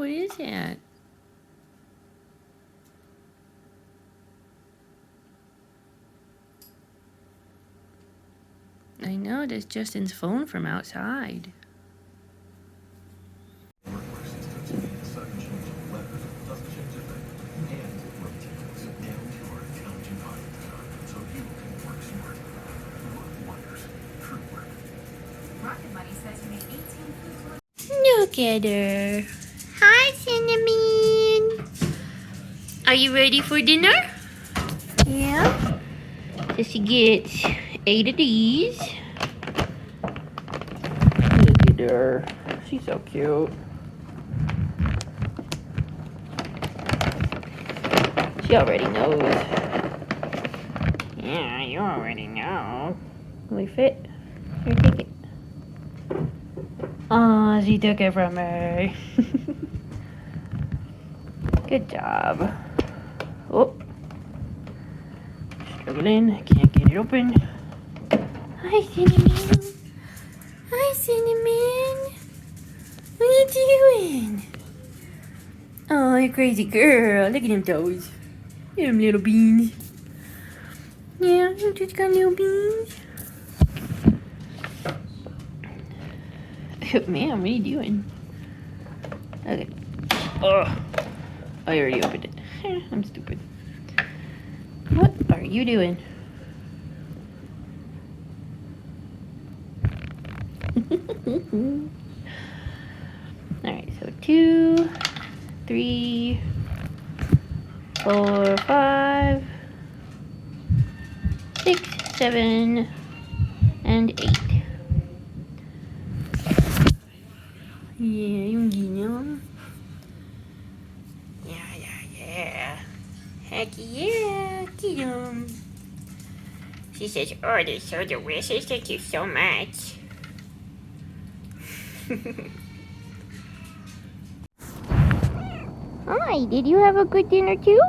What is that? I know, that's Justin's phone from outside. Look at her. Hi, Cinnamon. Are you ready for dinner? Yeah. So she gets 8 of these. Look at her. She's so cute. She already knows. Yeah, you already know. Will we fit? Here, take it. Oh, she took it from me. Good job. Oh. Struggling. I can't get it open. Hi, Cinnamon. Hi, Cinnamon. What are you doing? Oh, you crazy girl. Look at them toes. Look at them little beans. Yeah, you just got little beans. Man, what are you doing? Okay. Oh, I already opened it. I'm stupid. What are you doing? Alright, so 2, 3, 4, 5, 6, 7, and 8. Yeah, yung ginyo. Yeah. Heck yeah, get 'em. She says, oh, they're so delicious. Thank you so much. Hi, did you have a good dinner too?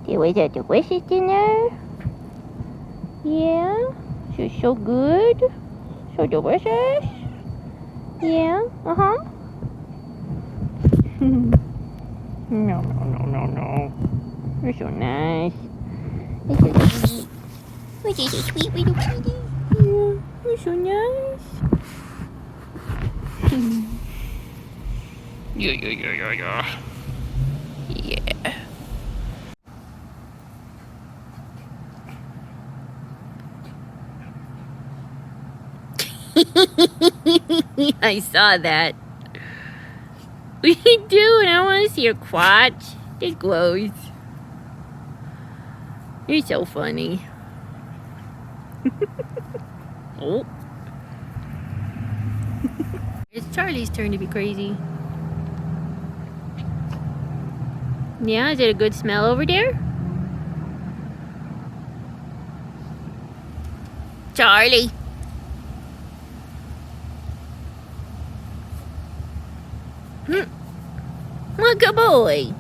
It was a delicious dinner. Yeah, she's so good. So delicious. Yeah, uh-huh. No. You're so nice. You're so sweet. You're just a sweet little kitty. Yeah, you're so nice. Yeah. Yeah. I saw that. What are you doing? I want to see your crotch. It glows. You're so funny. Oh. It's Charlie's turn to be crazy. Yeah, is it a good smell over there? Charlie. What a good boy.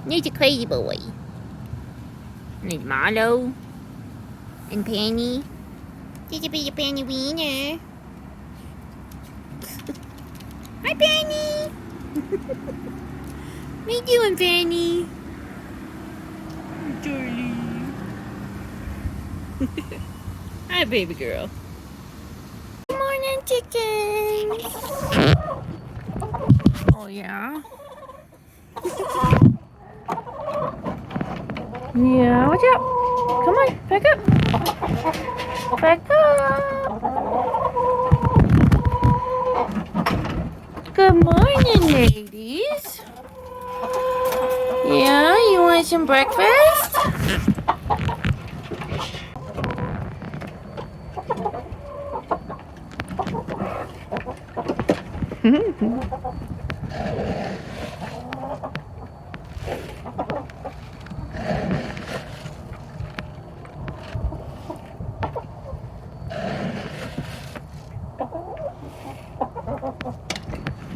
He's a crazy boy. And there's Marlowe. And Penny. There's a bit of Penny Wiener. Hi, Penny. What you doing, Penny? Charlie. Hi, baby girl. Good morning, chickens. Oh, yeah? Yeah, watch out. Come on, back up. Back up. Good morning, ladies. Yeah, you want some breakfast?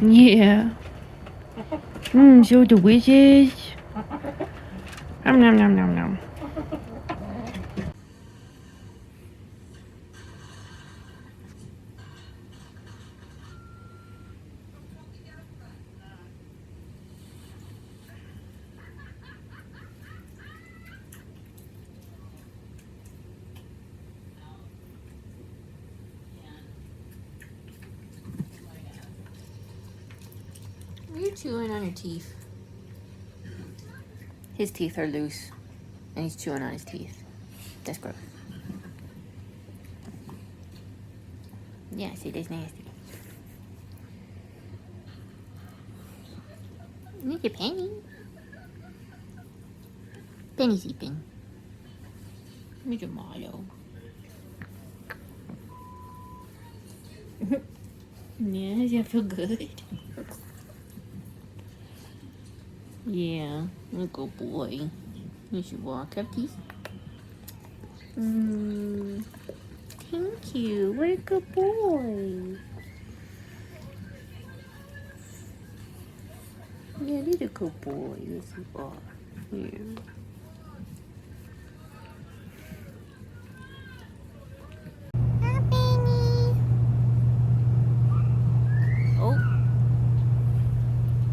Yeah. So delicious. Nom. chewing on your teeth. His teeth are loose, and he's chewing on his teeth. That's gross. Yeah, see, that's nasty. Look at Penny. Penny's sleeping. Look at Marlowe. Yeah, does that feel good? Yeah, a good boy. You should walk up these. Thank you. What a good boy. Yeah, you're a good boy. Yes, you are. Yeah. Hi, Penny. Oh.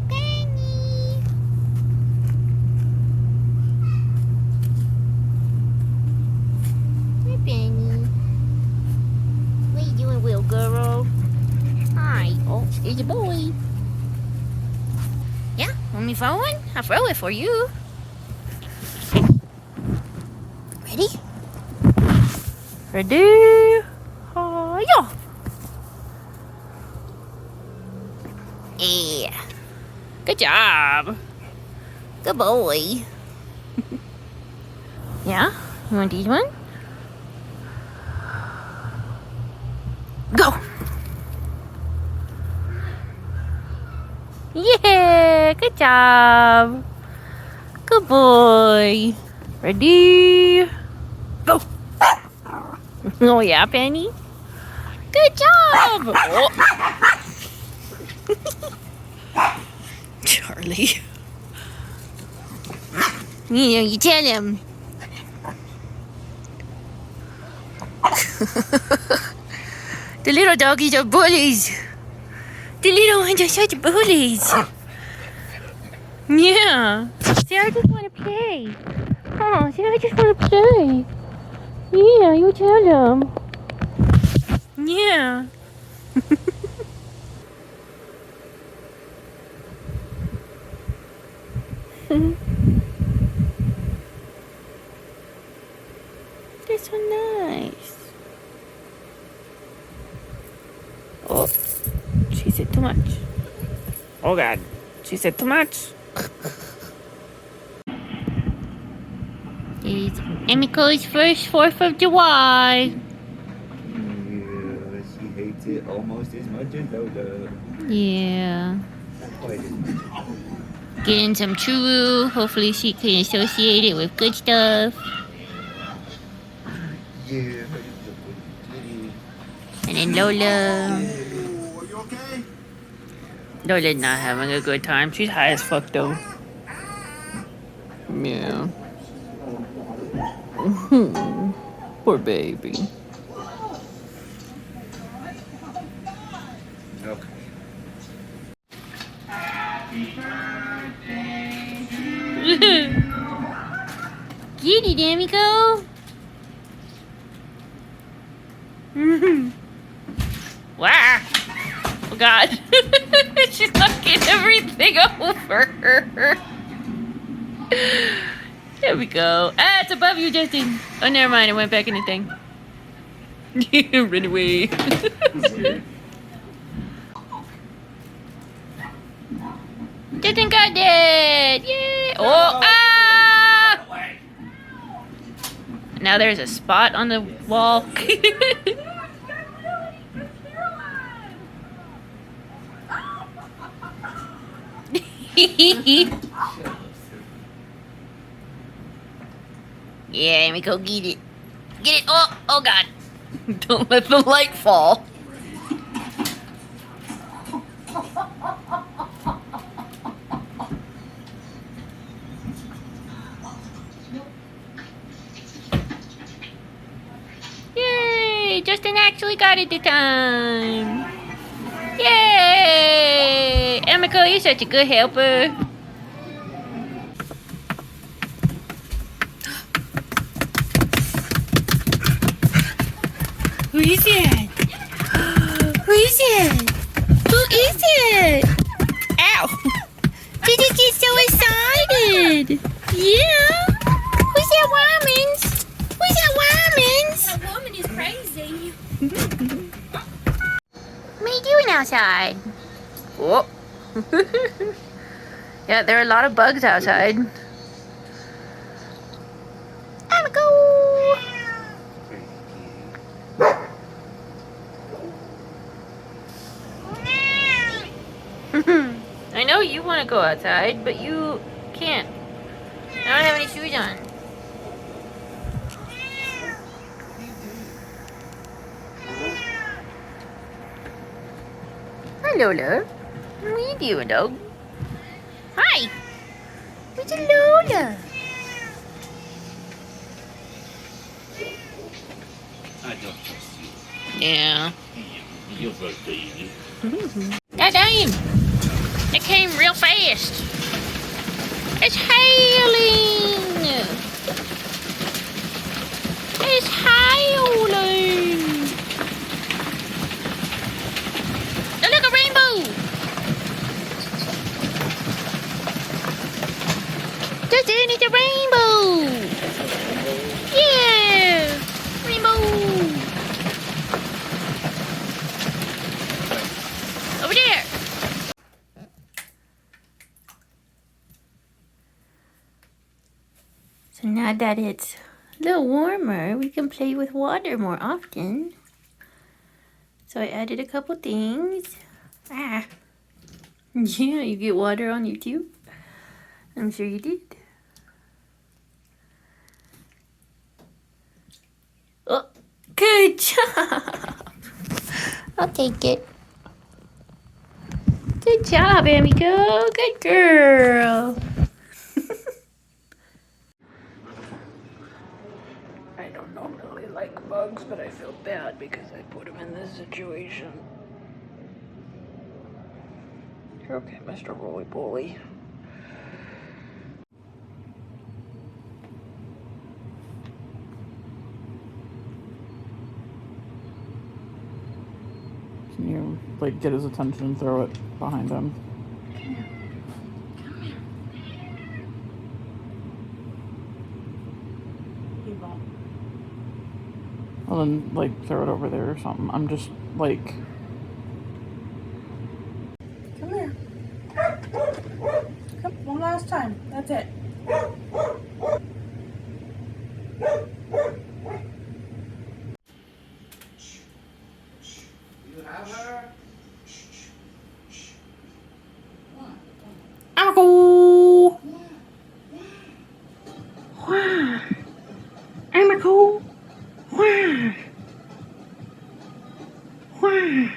Penny. Hi, Penny. What are you doing, little girl? Hi. Oh, here's a boy. Yeah, want me throw one? I'll throw it for you. Ready? Ready? Yeah. Yeah. Good job. Good boy. Yeah? You want these one? Go. Yeah, good job. Good boy. Ready? Go. Oh yeah, Penny. Good job. Oh. Charlie. You tell him. The little doggies are bullies. The little ones are such bullies. Yeah. See, I just want to play. Oh, see, I just want to play. Yeah, you tell them. Yeah. That's so nice. Oh, she said too much. Oh God, she said too much. It's Emiko's first 4th of July. Yeah, she hates it almost as much as Lola. Yeah. Quite as much. Getting some churu. Hopefully she can associate it with good stuff. Yeah. And then Lola. Are you okay? Lola's not having a good time. She's high as fuck though. Yeah. Poor baby. Okay. Get it, Emiko. Wow. Oh God. She's knocking everything over her. There we go. Ah, it's above you, Justin. Oh, never mind. It went back in the thing. Run away. Justin got it. Yay. Oh, ah. Now there's a spot on the wall. Yeah, let me go get it. Get it. Oh God. Don't let the light fall. Yay! Justin actually got it this time. Yay! Emiko, you're such a good helper. Who is it? Who is it? Who is it? Ow! good. Yeah. Who's that woman? Who's that woman? That woman is crazy. What are you doing outside? Oh. Yeah, there are a lot of bugs outside. I'm a go. I know you want to go outside, but you can't. I don't have any shoes on. Hi, Lola. What are you doing, dog? Hi. Where's Lola? I don't trust you. Yeah. You're so easy. God damn. It came real fast. It's hailing. It's hailing. Oh, look, a rainbow. Just in, it's a rainbow. Yeah. Rainbow. Over there. So now that it's a little warmer, we can play with water more often. So I added a couple things. Ah. Yeah, you get water on you too? I'm sure you did. Oh, good job. I'll take it. Good job, Amico. Good girl. I don't normally like bugs, but I feel bad because I put him in this situation. You're okay, Mr. Roly Poly. Can you, like, get his attention and throw it behind him? He won't. Well, then, like, throw it over there or something. I'm just, like... Come here. Come, one last time. That's it. You have her? Amico! Wah! Amico! Wah! Wah!